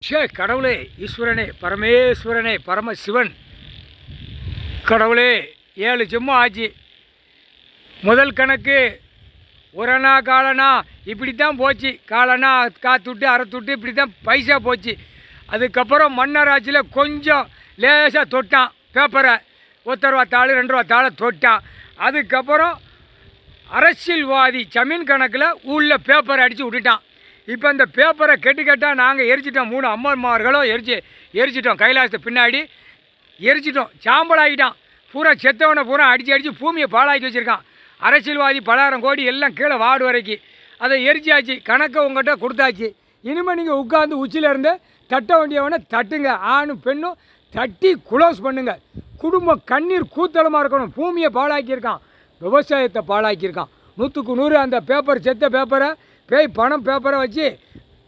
கடவுளே, ஈஸ்வரனே, பரமேஸ்வரனே, பரமசிவன், கடவுளே 7 ஜென்மம் ஆச்சு. முதல் கணக்கு ஒரணா காலனா இப்படி தான் போச்சு. காலனா காத்துட்டு அரைத்துட்டு இப்படி தான் பைசா போச்சு. அதுக்கப்புறம் மன்னர் ஆட்சியில் கொஞ்சம் லேசாக தொட்டான் பேப்பரை. 1 ரூபா தாள் 2 ரூபா தாளை தொட்டான். அதுக்கப்புறம் அரசியல்வாதி ஜமீன் கணக்கில் உள்ள பேப்பரை அடித்து விட்டுட்டான். இப்போ இந்த பேப்பரை கெட்டால் நாங்கள் எரிச்சிட்டோம். 3 அம்மன்மார்களும் எரிச்சிட்டோம். கைலாசத்தை பின்னாடி எரிச்சிட்டோம். சாம்பல் ஆகிட்டான். பூரா செத்தவனை பூரா அடித்து பூமியை பாழாக்கி வச்சுருக்கான். அரசியல்வாதி 10,000 கோடி எல்லாம் கீழே வார்டு வரைக்கும் அதை எரிச்சாச்சு. கணக்கை உங்கள்கிட்ட கொடுத்தாச்சு. இனிமேல் நீங்கள் உட்காந்து உச்சியிலேருந்து தட்ட வேண்டியவனை தட்டுங்க. ஆணும் பெண்ணும் தட்டி குளோஸ் பண்ணுங்க. குடும்பம் கண்ணீர் கூத்தலமாக இருக்கணும். பூமியை பாழாக்கியிருக்கான். விவசாயத்தை பாழாக்கியிருக்கான். 100க்கு 100 அந்த பேப்பர் செத்த பேப்பரை பேய் பணம் பேப்பரை வச்சு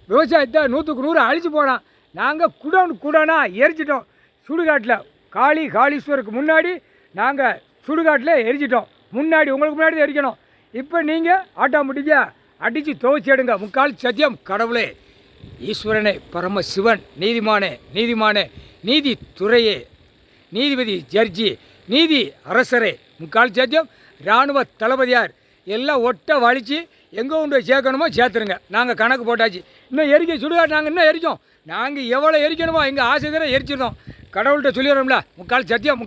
விவசாயத்தை 100க்கு 100 அழிச்சு போனான். நாங்கள் குடோனா எரிச்சிட்டோம். சுடுகாட்டில் காளீஸ்வருக்கு முன்னாடி நாங்கள் சுடுகாட்டில் எரிச்சிட்டோம். உங்களுக்கு முன்னாடி எரிக்கணும். இப்போ நீங்கள் ஆட்டோமேட்டிக்காக அடித்து துவச்சி எடுங்க. முக்கால் சத்தியம். கடவுளே, ஈஸ்வரனே, பரமசிவன், நீதிமானே, நீதித்துறையே, நீதிபதி ஜட்ஜி, நீதி அரசரே, முக்கால் சத்தியம், இராணுவ தளபதியார் எல்லாம் ஒட்ட வலித்து எங்கே கொண்டு சேர்க்கணுமோ சேர்த்துருங்க. நாங்கள் கணக்கு போட்டாச்சு. இன்னும் எரிக்க சுடுகாட்டு நாங்கள் இன்னும் எரிக்கோம். நாங்கள் எவ்வளோ எரிக்கணுமோ எங்கள் ஆசை தானே எரிச்சிருந்தோம். கடவுள்கிட்ட சொல்லிடுறோம்ல. முக்கால் சத்தியம்.